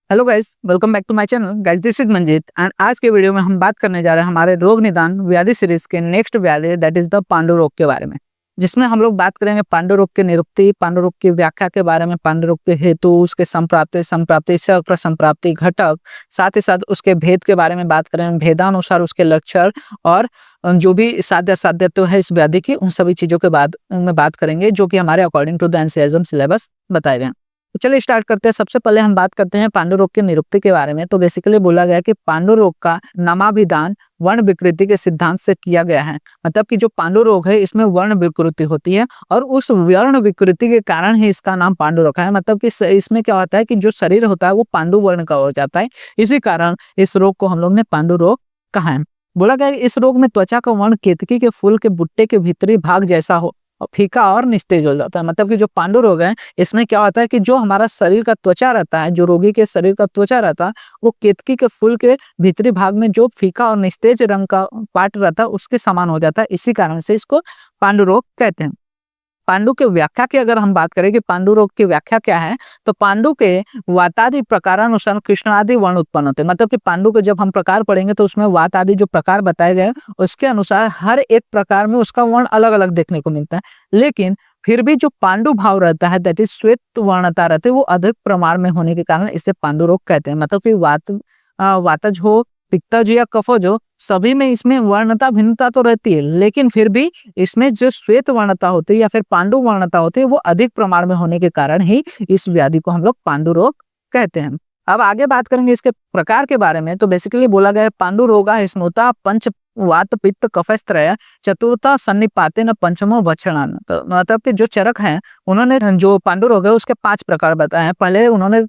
Hello guys, welcome back to my channel. Guys, this is Manjeet and आज के video में हम बात करने जा रहे हैं हमारे रोग निदान व्याधि सीरीज के नेक्स्ट व्याधि दैट इज द पांडु रोग के बारे में, जिसमें हम लोग बात करेंगे पांडु रोग की निरुक्ति, पांडु रोग की व्याख्या के बारे में, पांडु रोग के हेतु, उसके संप्राप्ति, संप्राप्ति चक्र, संप्राप्ति घटक, साथ ही साथ उसके भेद के बारे में बात करेंगे, भेदानुसार उसके लक्षण और जो भी साध्य असाध्यत्व है इस व्याधि की, उन सभी चीजों के बाद में बात करेंगे जो कि हमारे according to the NCERT syllabus बताए गए हैं। तो चलिए स्टार्ट करते हैं। सबसे पहले हम बात करते हैं पांडु रोग की निरुक्ति के बारे में। तो बेसिकली बोला गया कि पांडु रोग का नामाभिधान वर्ण विकृति के सिद्धांत से किया गया है। मतलब कि जो पांडु रोग है इसमें वर्ण विकृति होती है और उस वर्ण विकृति के कारण ही इसका नाम पांडु रखा है। मतलब कि इसमें क्या होता है कि जो शरीर होता है वो पांडु वर्ण का हो जाता है, इसी कारण इस रोग को हम लोग ने पांडु रोग कहा है। बोला गया कि इस रोग में त्वचा का वर्ण केतकी के फूल के बुट्टे के भीतरी भाग जैसा हो, फीका और निस्तेज हो जाता है। मतलब कि जो पांडु रोग है इसमें क्या होता है कि जो हमारा शरीर का त्वचा रहता है, जो रोगी के शरीर का त्वचा रहता है, वो केतकी के फूल के भीतरी भाग में जो फीका और निस्तेज रंग का पार्ट रहता है उसके समान हो जाता है। इसी कारण से इसको पांडु रोग कहते हैं। पांडु के व्याख्या की अगर हम बात करें कि पांडु रोग की व्याख्या क्या है, तो पांडु के वातादि प्रकारानुसार कृष्ण आदि वर्ण उत्पन्न होते हैं। मतलब कि पांडु के जब हम प्रकार पढ़ेंगे तो उसमें वात आदि जो प्रकार बताए गए उसके अनुसार हर एक प्रकार में उसका वर्ण अलग अलग देखने को मिलता है। लेकिन फिर भी जो पांडु भाव रहता है दैट इज श्वेत वर्णता रहती है, वो अधिक प्रमाण में होने के कारण इसे पांडु रोग कहते हैं। मतलब कि वातज हो, पित्तज या कफज हो, सभी में इसमें वर्णता भिन्नता तो रहती है, लेकिन फिर भी इसमें जो श्वेत वर्णता होती है या फिर पांडु वर्णता होती है वो अधिक प्रमाण में होने के कारण ही इस व्याधि को हम लोग पांडु रोग कहते हैं। अब आगे बात करेंगे इसके प्रकार के बारे में। तो बेसिकली बोला गया है पांडु रोगा स्नुता पंच वात पित्त कफस्त्रय चतुर्था सन्निपाते न पंचमो भक्षणान। तो मतलब कि जो चरक है उन्होंने जो पांडु रोग है उसके 5 प्रकार बताए हैं। पहले उन्होंने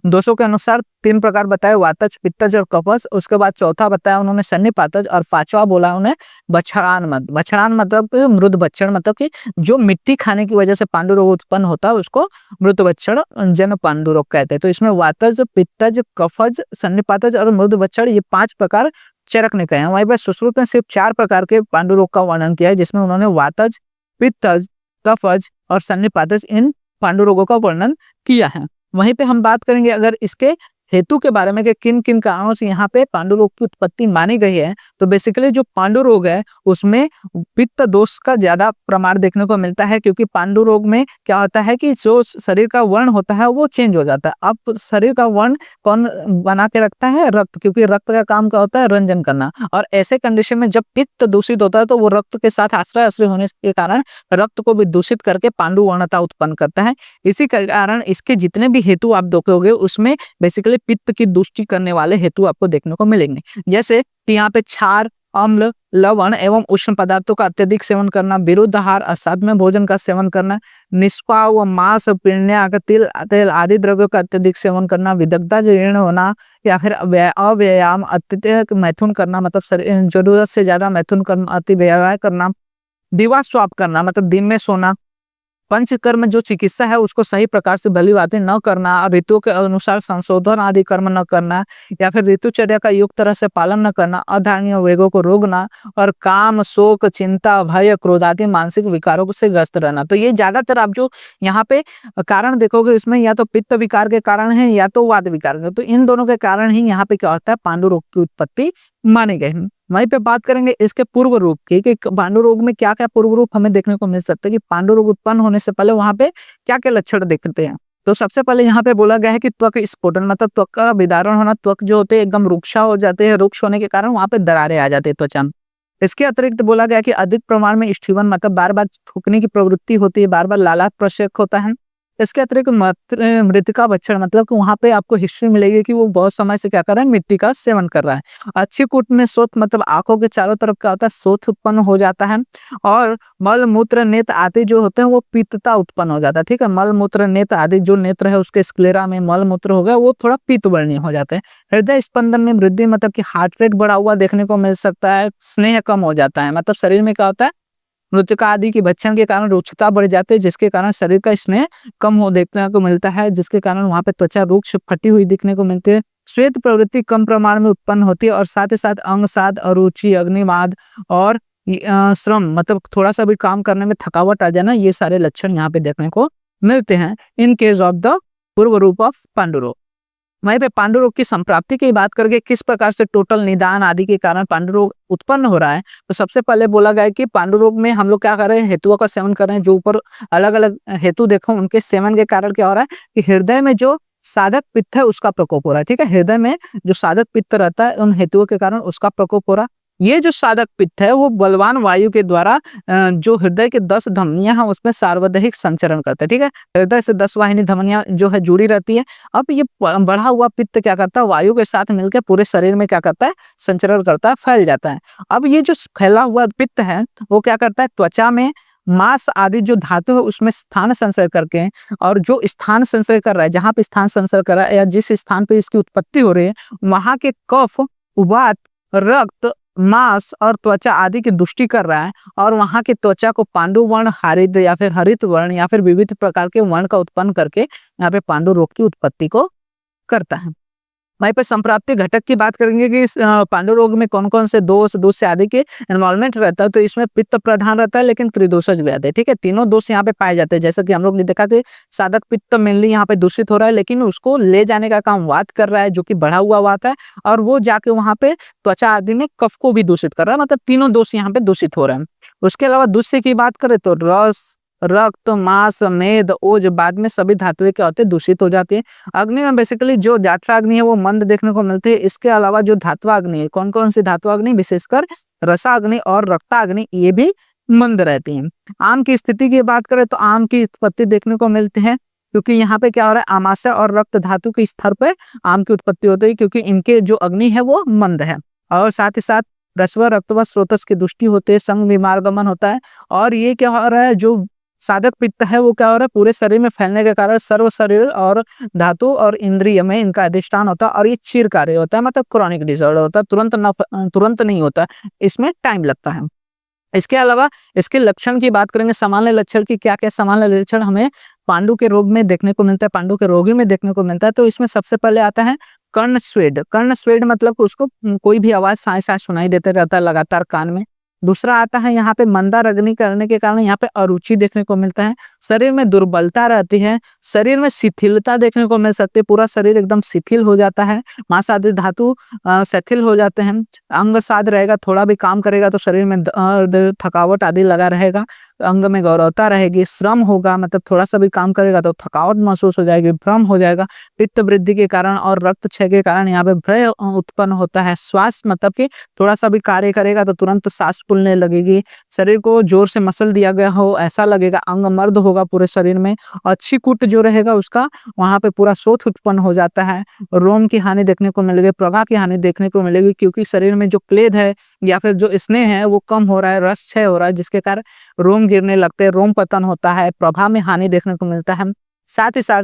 दोषों के अनुसार 3 प्रकार बताए, वातज, पित्तज और कफस। उसके बाद चौथा बताया उन्होंने सन्निपातज और 5वां बोला उन्हें भक्षणान मत। भक्षणान मतलब मृद भक्षण, मतलब कि जो मिट्टी खाने की वजह से पांडु रोग उत्पन्न होता है उसको मृद भक्षण जन पांडु रोग कहते हैं। तो इसमें वातज, पित्तज, कफज, सन्निपातज और मृद भक्षण ये 5 प्रकार चरक ने कहे हैं। वहीं पर सुश्रुत ने सिर्फ 4 प्रकार के पांडु रोग का वर्णन किया है, जिसमें उन्होंने वातज, पित्तज, कफज और सन्निपातज इन पांडु रोगों का वर्णन किया है। वहीं पे हम बात करेंगे अगर इसके हेतु के बारे में कि किन किन कारणों से यहाँ पे पांडु रोग की उत्पत्ति मानी गई है। तो बेसिकली जो पांडु रोग है उसमें पित्त दोष का ज्यादा प्रमाण देखने को मिलता है, क्योंकि पांडु रोग में क्या होता है कि जो शरीर का वर्ण होता है वो चेंज हो जाता है। अब शरीर का वर्ण कौन बना के रखता है? रक्त, क्योंकि रक्त का काम क्या होता है? रंजन करना। और ऐसे कंडीशन में जब पित्त दूषित होता है तो वो रक्त के साथ आश्रय होने के कारण रक्त को भी दूषित करके पांडु वर्णता उत्पन्न करता है। इसी कारण इसके जितने भी हेतु आप देखोगे उसमें बेसिकली पित्त की दुष्टि करने वाले हेतु आपको देखने को मिलेंगे। जैसे यहाँ पे क्षार, अम्ल, लवण एवं उष्ण पदार्थों का अत्यधिक सेवन करना, विरुद्ध आहार, असाध्य भोजन का सेवन करना, निष्पाव मांस, पिण्य, तेल आदि द्रव्यों का अत्यधिक सेवन करना, विदग्धता जीर्ण होना या फिर अव्यायाम, अत्यधिक मैथुन करना, मतलब जरूरत से ज्यादा मैथुन करना, अति व्यायाम करना, दिवा स्वाप करना मतलब दिन में सोना, पंचकर्म जो चिकित्सा है उसको सही प्रकार से भली बातें न करना, ऋतु के अनुसार संशोधन आदि कर्म न करना, या फिर ऋतुचर्या का युक्त तरह से पालन न करना, अधार्मिक वेगों को रोकना और काम, शोक, चिंता, भय, क्रोध आदि मानसिक विकारों से ग्रस्त रहना। तो ये ज्यादातर आप जो यहाँ पे कारण देखोगे इसमें या तो पित्त विकार के कारण है या तो वात विकार के, तो इन दोनों के कारण ही यहाँ पे क्या होता है पांडु रोग की उत्पत्ति मानी गई है। वहीं पे बात करेंगे इसके पूर्व रूप की कि पांडु रोग में क्या क्या पूर्व रूप हमें देखने को मिल सकता है, कि पांडु रोग उत्पन्न होने से पहले वहां पे क्या क्या लक्षण दिखते हैं। तो सबसे पहले यहाँ पे बोला गया है कि त्वक स्फोटन, मतलब त्वक का विदारण होना, त्वक जो होते हैं एकदम रुक्षा हो जाते हैं, रुक्ष होने के कारण वहां पे दरारें आ जाती है त्वचा में। इसके अतिरिक्त बोला गया कि अधिक प्रमाण में स्टीवन, मतलब बार बार थूकने की प्रवृत्ति होती है, बार बार लालात प्रक्षेप होता है। इसके अतिरिक्त मृतिका भक्षण, मतलब कि वहां पे आपको हिस्ट्री मिलेगी कि वो बहुत समय से क्या कर रहा है, मिट्टी का सेवन कर रहा है। अच्छी कूट में शोथ, मतलब आंखों के चारों तरफ क्या होता है, शोथ उत्पन्न हो जाता है। और मल मूत्र नेत्र आदि जो होते हैं वो पित्तता उत्पन्न हो जाता है। ठीक है, मल मूत्र नेत्र आदि जो नेत्र है उसके स्क्लेरा में मल मूत्र हो गया वो थोड़ा पीत वर्णीय हो जाते हैं। हृदय स्पंदन में वृद्धि, मतलब कि हार्ट रेट बढ़ा हुआ देखने को मिल सकता है। स्नेह कम हो जाता है, मतलब शरीर में क्या होता है, मृतिका आदि की भक्षण के कारण रुक्षता बढ़ जाती है, जिसके कारण शरीर का स्नेह कम हो देखने को मिलता है, जिसके कारण वहां पे त्वचा रुक्ष फटी हुई दिखने को मिलती है। श्वेत प्रवृत्ति कम प्रमाण में उत्पन्न होती है और साथ ही साथ अंगसाद, अरुचि, अग्निमाद और श्रम, मतलब थोड़ा सा भी काम करने में थकावट आ जाना, ये सारे लक्षण यहाँ पे देखने को मिलते हैं इन केस ऑफ द पूर्व रूप ऑफ पांडु रोग। वहीं पे पांडु रोग की संप्राप्ति की बात करके किस प्रकार से टोटल निदान आदि के कारण पांडु रोग उत्पन्न हो रहा है, तो सबसे पहले बोला गया है कि पांडु रोग में हम लोग क्या कर रहे हैं, हेतुओं का सेवन कर रहे हैं। जो ऊपर अलग अलग हेतु देखो, उनके सेवन के कारण क्या हो रहा है कि हृदय में जो साधक पित्त है उसका प्रकोप हो रहा है। ठीक है, हृदय में जो साधक पित्त रहता है उन हेतुओं के कारण उसका प्रकोप हो रहा है। ये जो साधक पित्त है वो बलवान वायु के द्वारा जो हृदय के 10 धमनियां हैं उसमें सार्वदैहिक संचरण करते हैं। ठीक है, हृदय से 10 वाहिनी धमनियां जो है जुड़ी रहती है। अब ये बढ़ा हुआ पित्त क्या करता है, वायु के साथ मिलकर पूरे शरीर में क्या करता है, संचरण करता है, फैल जाता है। अब ये जो फैला हुआ पित्त है वो क्या करता है, त्वचा में मांस आदि जो धातु है उसमें स्थान संचय करके, और जो स्थान संचय कर रहा है, जहां पे स्थान संचय कर रहा है या जिस स्थान पे इसकी उत्पत्ति हो रही है वहां के कफ, वात, रक्त, मांस और त्वचा आदि की दुष्टि कर रहा है, और वहां की त्वचा को पांडु वर्ण, हरित या फिर हरित वर्ण या फिर विविध प्रकार के वर्ण का उत्पन्न करके यहाँ पे पांडु रोग की उत्पत्ति को करता है। वहीं पे संप्राप्ति घटक की बात करेंगे कि पांडु रोग में कौन कौन से दोष से आदि के इन्वॉल्वमेंट रहता है, तो इसमें पित्त प्रधान रहता है लेकिन त्रिदोषज भी आते हैं। ठीक है, तीनों दोष यहाँ पे पाए जाते हैं। जैसा कि हम लोग ने देखा थे, साधक पित्त मेनली यहाँ पे दूषित हो रहा है, लेकिन उसको ले जाने का काम वात कर रहा है जो कि बढ़ा हुआ वात है, और वो जाके वहां पे त्वचा आदि में कफ को भी दूषित कर रहा है। मतलब तीनों दोष यहाँ पे दूषित हो रहे हैं। उसके अलावा दूसरे की बात करें तो रस, रक्त, मांस, मेद, ओज बाद में सभी धातुएं क्या होते हैं, दूषित हो जाती है। अग्नि में बेसिकली जो जाठराग्नि है वो मंद देखने को मिलती है। इसके अलावा जो धात्वाग्नि है, कौन कौन सी धात्वाग्नि, विशेषकर रसाग्नि और रक्ताग्नि, ये भी मंद रहती है। आम की स्थिति की बात करें तो आम की उत्पत्ति देखने को मिलती है, क्योंकि यहाँ पे क्या हो रहा है, आमाशय और रक्त धातु के स्तर पे आम की उत्पत्ति होती है, क्योंकि इनके जो अग्नि है वो मंद है। और साथ ही साथ रस्व, रक्तवा, स्रोतस की दृष्टि होती है, संग विमार्गमन होता है। और ये क्या हो रहा है, जो साधक पित्त है वो क्या हो रहा है, पूरे शरीर में फैलने के कारण सर्व शरीर और धातु और इंद्रिय में इनका अधिष्ठान होता है, और ये चिरकार्य होता है, मतलब क्रॉनिक डिसऑर्डर होता है, तुरंत नहीं होता, इसमें टाइम लगता है। इसके अलावा इसके लक्षण की बात करेंगे, सामान्य लक्षण की क्या क्या सामान्य लक्षण हमें पांडु के रोग में देखने को मिलता है, पांडु के रोगी में देखने को मिलता है। तो इसमें सबसे पहले आता है कर्ण स्वेद। कर्ण स्वेद मतलब उसको कोई भी आवाज साय साय सुनाई देते रहता है लगातार कान में। दूसरा आता है यहाँ पे मंदार अग्नि करने के कारण यहाँ पे अरुचि देखने को मिलता है, शरीर में दुर्बलता रहती है, शरीर में शिथिलता देखने को मिल सकती है, पूरा शरीर एकदम शिथिल हो जाता है, मांस आदि धातु शिथिल हो जाते हैं, अंग साध रहेगा, थोड़ा भी काम करेगा तो शरीर में दर्द, थकावट आदि लगा रहेगा, अंग में गौरवता रहेगी, श्रम होगा, मतलब थोड़ा सा भी काम करेगा तो थकावट महसूस हो जाएगी, भ्रम हो जाएगा, पित्त वृद्धि के कारण और रक्त क्षय के कारण यहाँ पे भय उत्पन्न होता है, श्वास मतलब कि थोड़ा सा भी कार्य करेगा तो तुरंत सांस फूलने लगेगी, शरीर को जोर से मसल दिया गया हो ऐसा लगेगा, अंग मर्द होगा पूरे शरीर में, अच्छी कुट जो रहेगा उसका वहां पे पूरा शोथ उत्पन्न हो जाता है, रोम की हानि देखने को मिलेगी, प्रभा की हानि देखने को मिलेगी, क्योंकि शरीर में जो क्लेद है या फिर जो स्नेह है वो कम हो रहा है, रस क्षय हो रहा है, जिसके कारण रोम गिरने लगते हैं, रोम पतन होता है, प्रभा में हानि देखने को मिलता है। साथ ही साथ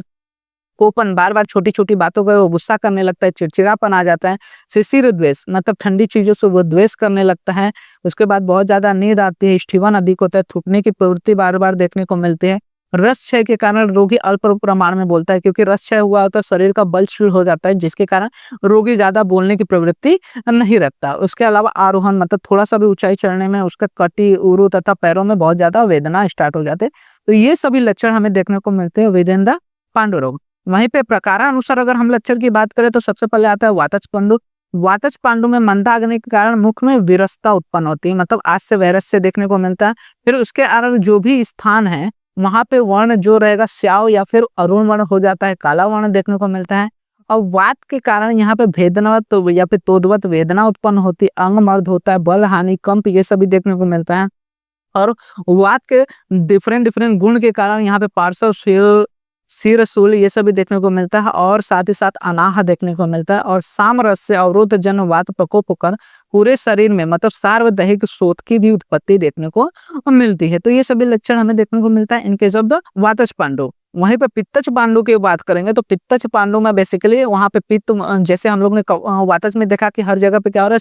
कोपन, बार बार छोटी छोटी बातों पर वो गुस्सा करने लगता है, चिड़चिड़ापन आ जाता है, शिशिर द्वेष मतलब ठंडी चीजों से वो द्वेष करने लगता है। उसके बाद बहुत ज्यादा नींद आती है, स्टीवन अधिक होता है, थूकने की प्रवृत्ति बार बार देखने को मिलती है। रस क्षय के कारण रोगी अल्प प्रमाण में बोलता है, क्योंकि रस क्षय हुआ होता है शरीर का बल क्षीण हो जाता है, जिसके कारण रोगी ज्यादा बोलने की प्रवृत्ति नहीं रखता। उसके अलावा आरोहण मतलब थोड़ा सा भी ऊंचाई चढ़ने में उसका कटी, उरु तथा पैरों में बहुत ज्यादा वेदना स्टार्ट हो जाते हैं। तो ये सभी लक्षण हमें देखने को मिलते हैं विदिन द पांडु रोग। वहीं पे प्रकारानुसार अगर हम लक्षण की बात करें तो सबसे पहले आता है वातज पांडु। वातज पांडु में मंदाग्नि के कारण मुख में विरसता उत्पन्न होती है, मतलब आज से वैरस से देखने को मिलता है। फिर उसके कारण जो भी स्थान है वहां पे वर्ण जो रहेगा श्याव या फिर अरुण वर्ण हो जाता है, काला वर्ण देखने को मिलता है। और वात के कारण यहाँ पे भेदनवत तो या फिर तोदवत वेदना उत्पन्न होती है, अंग मर्द होता है, बल हानि, कंप, ये सभी देखने को मिलता है। और वात के डिफरेंट डिफरेंट गुण के कारण यहाँ पे पार्श्व सिर, सूल, ये सभी देखने को मिलता है। और साथ ही साथ अनाह देखने को मिलता है। और सामरस से अवरोध जन वात प्रकोप होकर पूरे शरीर में मतलब सार्वदैहिक शोथ की भी उत्पत्ति देखने को मिलती है। तो ये सभी लक्षण हमें देखने को मिलता है इन केस ऑफ द वातज पांडु। वहीं पे पित्तज पांडु की बात करेंगे तो पित्तज पांडु में बेसिकली वहां पे पित्त, जैसे हम लोग ने वातज में देखा कि हर जगह पे क्या हो रहा है,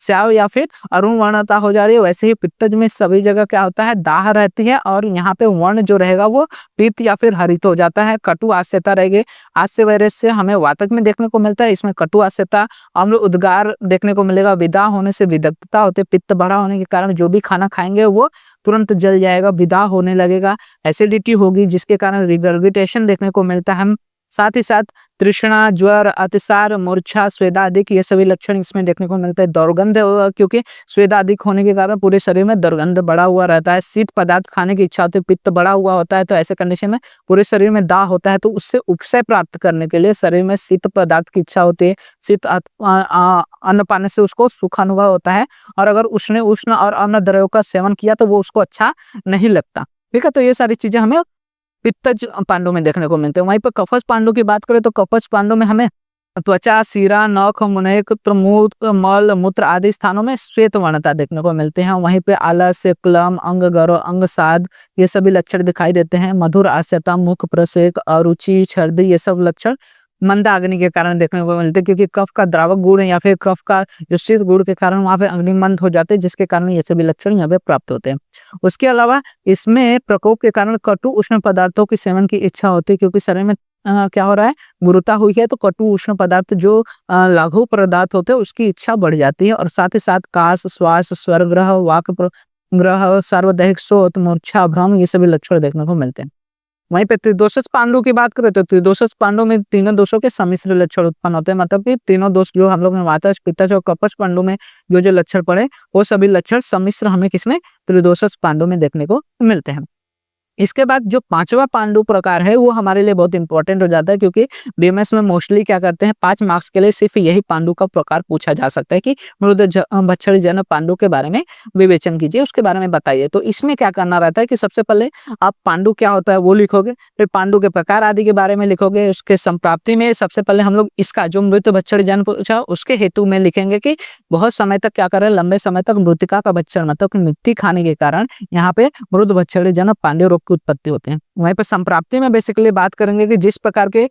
श्याव या फिर अरुण वर्णता हो जा रही है, वैसे ही पित्तज में सभी जगह क्या होता है, दाह रहती है, और यहाँ पे वर्ण जो रहेगा वो पित्त या फिर हरित हो जाता है, कटु आस्यता रहेगी। आस्य वायरस से हमें वातज में देखने को मिलता है, इसमें कटु आस्यता, अम्ल उद्गार देखने को मिलेगा, विदा होने से विदग्धता होते, पित्त बढ़ा होने के कारण जो भी खाना खाएंगे वो तुरंत जल जाएगा, विदा होने लगेगा, एसिडिटी होगी जिसके कारण रिगर्गिटेशन देखने को मिलता है। साथ ही साथ तृष्णा, ज्वर, अतिसार, मूर्छा, स्वेदा अधिक ये सभी लक्षण इसमें देखने को मिलते हैं। दुर्गंध क्योंकि स्वेदा अधिक होने के कारण पूरे शरीर में दुर्गंध बढ़ा हुआ रहता है। शीत पदार्थ खाने की इच्छा होती है, पित्त बढ़ा हुआ होता है, तो ऐसे कंडीशन में पूरे शरीर में दाह होता है, तो उससे उपशय प्राप्त करने के लिए शरीर में शीत पदार्थ की इच्छा होती है। शीत अन्न पाने से उसको सुख अनुभव होता है, और अगर उसने उष्ण और अन्न द्रव्यों का सेवन किया तो वो उसको अच्छा नहीं लगता। ठीक है, तो ये सारी चीजें हमें पित्तज पांडु में देखने को मिलते हैं। वहीं पर कफज पांडु की बात करें तो कफज पांडु में हमें त्वचा, सिरा, नख, मुनेत्र, मूत्र, मल, मूत्र आदि स्थानों में श्वेत वर्णता देखने को मिलते हैं। वहीं पे आलस्य, क्लम, अंग गौरव, अंग साध ये सभी लक्षण दिखाई देते हैं। मधुर आस्यता, मुख प्रसेक, अरुचि, छर्दी ये सब लक्षण मंदाग्नि के कारण देखने को मिलते हैं, क्योंकि कफ का द्रावक गुण या फिर कफ का जो शीत गुण के कारण वहां पे अग्नि मंद हो जाते हैं, जिसके कारण ये सभी लक्षण यहाँ पे प्राप्त होते हैं। उसके अलावा इसमें प्रकोप के कारण कटु उष्ण पदार्थों की सेवन की इच्छा होती है, क्योंकि शरीर में क्या हो रहा है, गुरुता हुई है, तो कटु उष्ण पदार्थ जो लघु पदार्थ होते हैं उसकी इच्छा बढ़ जाती है। और साथ ही साथ काश, श्वास, स्वरग्रह, वाक ग्रह, सार्वदैहिक शोथ, मूर्छा, भ्रम ये सभी लक्षण देखने को मिलते हैं। वहीं पे त्रिदोषज पांडु की बात करें तो त्रिदोषज पांडु में तीनों दोषों के सम्मिश्र लक्षण उत्पन्न होते हैं, मतलब कि तीनों दोष जो हम लोग ने वातज, पित्तज और कफज पांडु में जो लक्षण पड़े वो सभी लक्षण सम्मिश्र हमें किसमें, त्रिदोषज पांडु में देखने को मिलते हैं। इसके बाद जो पांचवा पांडु प्रकार है वो हमारे लिए बहुत इंपॉर्टेंट हो जाता है, क्योंकि बीएमएस में मोस्टली क्या करते हैं 5 मार्क्स के लिए सिर्फ यही पांडु का प्रकार पूछा जा सकता है कि मृद भक्षण जन पांडु के बारे में विवेचन कीजिए, उसके बारे में बताइए। तो इसमें क्या करना रहता है कि सबसे पहले आप पांडु क्या होता है वो लिखोगे, फिर पांडु के प्रकार आदि के बारे में लिखोगे। उसके संप्राप्ति में सबसे पहले हम लोग इसका जो मृत भक्षण जन पूछा उसके हेतु में लिखेंगे कि बहुत समय तक क्या कर रहे हैं, लंबे समय तक मृतिका का भक्षण मतलब मिट्टी खाने के कारण यहाँ पे मृद भक्षण जन पांडु रोग की उत्पत्ति होते हैं। वहीं पर संप्राप्ति में बेसिकली बात करेंगे कि जिस प्रकार के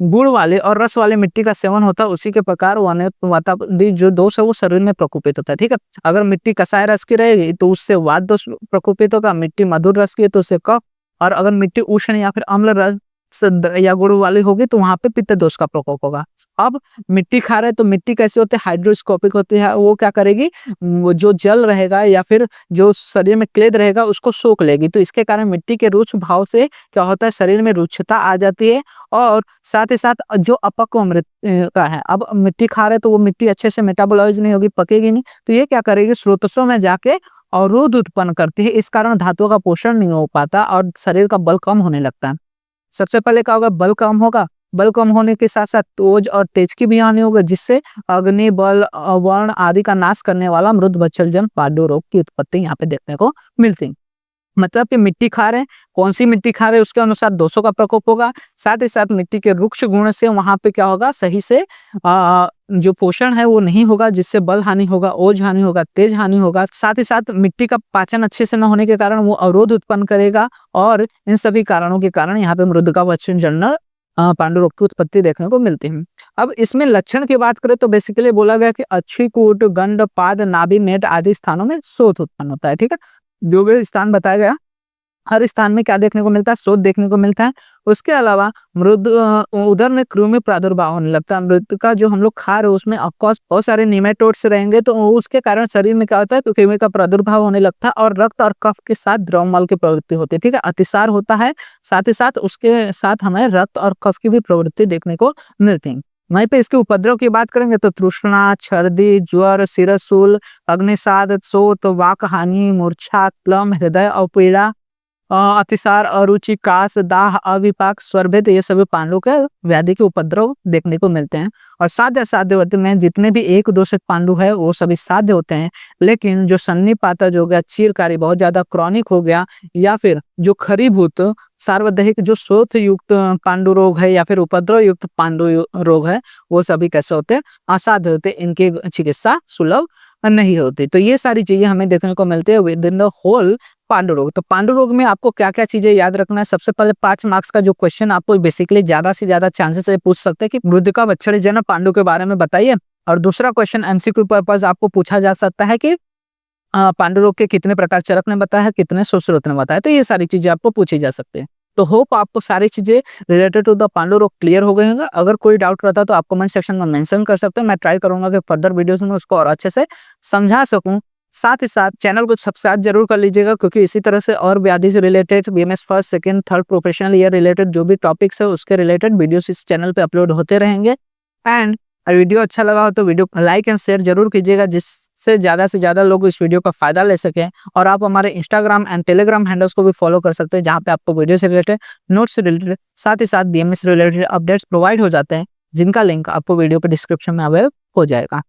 गुण वाले और रस वाले मिट्टी का सेवन होता है उसी के प्रकार वातावरण जो दोष है वो शरीर में प्रकोपित होता है। ठीक है, अगर मिट्टी कसाय रस की रहेगी तो उससे वात दोष प्रकोपित होगा, मिट्टी मधुर रस की है तो उससे कफ, और अगर मिट्टी उष्ण या फिर अम्ल रस या गुड़ वाली होगी तो वहां पे पित्त दोष का प्रकोप होगा। अब मिट्टी खा रहे तो मिट्टी कैसे होती है, हाइड्रोस्कोपिक होती है, वो क्या करेगी, वो जो जल रहेगा या फिर जो शरीर में क्लेद रहेगा उसको सोख लेगी, तो इसके कारण मिट्टी के रुच भाव से क्या होता है, शरीर में रुक्षता आ जाती है। और साथ ही साथ जो अपक्व मृत का है, अब मिट्टी खा रहे तो वो मिट्टी अच्छे से मेटाबोलाइज नहीं होगी, पकेगी नहीं, तो ये क्या करेगी, स्रोतों में जाके अवरोध उत्पन्न करती है। इस कारण धातुओं का पोषण नहीं हो पाता और शरीर का बल कम होने लगता है। सबसे पहले क्या होगा, बल कम होगा, बल कम होने के साथ साथ ओज और तेज की भी हानि होगा, जिससे अग्नि, बल, वर्ण आदि का नाश करने वाला मृद भक्षण जन पांडु रोग की उत्पत्ति यहाँ पे देखने को मिलती है। मतलब कि मिट्टी खा रहे हैं, कौन सी मिट्टी खा रहे हैं उसके अनुसार दोषों का प्रकोप होगा। साथ ही साथ मिट्टी के रुक्ष गुण से वहां पे क्या होगा, सही से जो पोषण है वो नहीं होगा, जिससे बल हानि होगा, ओज हानि होगा, तेज हानि होगा। साथ ही साथ मिट्टी का पाचन अच्छे से न होने के कारण वो अवरोध उत्पन्न करेगा, और इन सभी कारणों के कारण यहाँ पे मृदा भक्षण जन पांडु रोग की उत्पत्ति देखने को मिलती है। अब इसमें लक्षण की बात करें तो बेसिकली बोला गया कि अक्षिकूट, गंड, पाद, नाभि, नेट आदि स्थानों में शोथ उत्पन्न होता है। ठीक है, जो भी स्थान बताया गया हर स्थान में क्या देखने को मिलता है, शोथ देखने को मिलता है। उसके अलावा उदर में कृमि प्रादुर्भाव होने लगता है। मृत का जो हम लोग खा रहे हैं उसमें ऑफकोर्स बहुत सारे निमेटोड्स रहेंगे, तो उसके कारण शरीर में क्या होता है, तो कृमि का प्रादुर्भाव होने लगता है और रक्त और कफ के साथ द्रवमल की प्रवृत्ति होती है। ठीक है, अतिसार होता है, साथ ही साथ उसके साथ हमें रक्त और कफ की भी प्रवृत्ति देखने को मिलती है। वहीं पे इसके उपद्रव की बात करेंगे तो तृष्णा, छर्दी, ज्वर, शिरशूल, अग्निसाद, शोथ, वाक हानि, मूर्छा, क्लम, हृदय और पीड़ा, अतिसार, अरुचि, कास, दाह, अविपाक, स्वरभेद ये सभी पांडु के व्याधि के उपद्रव देखने को मिलते हैं। और साध्य असाध्य में जितने भी एक दोषित पांडु है वो सभी साध्य होते हैं, लेकिन जो सन्निपातज हो गया, चीरकारी बहुत ज्यादा क्रॉनिक हो गया, या फिर जो खरीभूत सार्वदेहिक जो शोथ युक्त पांडु रोग है या फिर उपद्रव युक्त पांडु रोग है वो सभी कैसे होते हैं, असाध्य होते, इनकी चिकित्सा सुलभ नहीं होती। तो ये सारी चीजें हमें देखने को मिलती है विद इन द होल पांडु रोग। तो पांडु रोग में आपको क्या क्या चीजें याद रखना है, सबसे पहले 5 मार्क्स का जो क्वेश्चन आपको बेसिकली ज्यादा से ज्यादा चांसेस से पूछ सकते हैं कि मृतिका भक्षण जन पांडु के बारे में बताइए। और दूसरा क्वेश्चन एमसीक्यू पर्पस आपको पूछा जा सकता है कि पांडु रोग के कितने प्रकार चरक ने बताया है, कितने सुश्रुत ने बताया, तो ये सारी चीजें आपको पूछी जा सकती है। तो होप आपको सारी चीजें रिलेटेड टू द पांडु रोग क्लियर हो गई होंगे। अगर कोई डाउट रहता है तो आप कमेंट सेक्शन में मेंशन कर सकते हैं, मैं ट्राई करूंगा कि फर्दर वीडियोस में उसको और अच्छे से समझा सकूं साथ ही साथ चैनल को सब्सक्राइब जरूर कर लीजिएगा, क्योंकि इसी तरह से और व्याधि से related BMS first, second, third professional year related जो भी टॉपिक्स है उसके रिलेटेड वीडियोस इस चैनल पे अपलोड होते रहेंगे। एंड वीडियो अच्छा लगा हो तो वीडियो लाइक एंड शेयर जरूर कीजिएगा, जिससे ज़्यादा से ज़्यादा लोग इस वीडियो का फायदा ले सकें। और आप हमारे इंस्टाग्राम एंड टेलीग्राम हैंडल्स को भी फॉलो कर सकते हैं, जहाँ पे आपको वीडियो से रिलेटेड, नोट्स से रिलेटेड, साथ ही साथ बीएमएस रिलेटेड अपडेट्स प्रोवाइड हो जाते हैं, जिनका लिंक आपको वीडियो के डिस्क्रिप्शन में अवेलेबल हो जाएगा।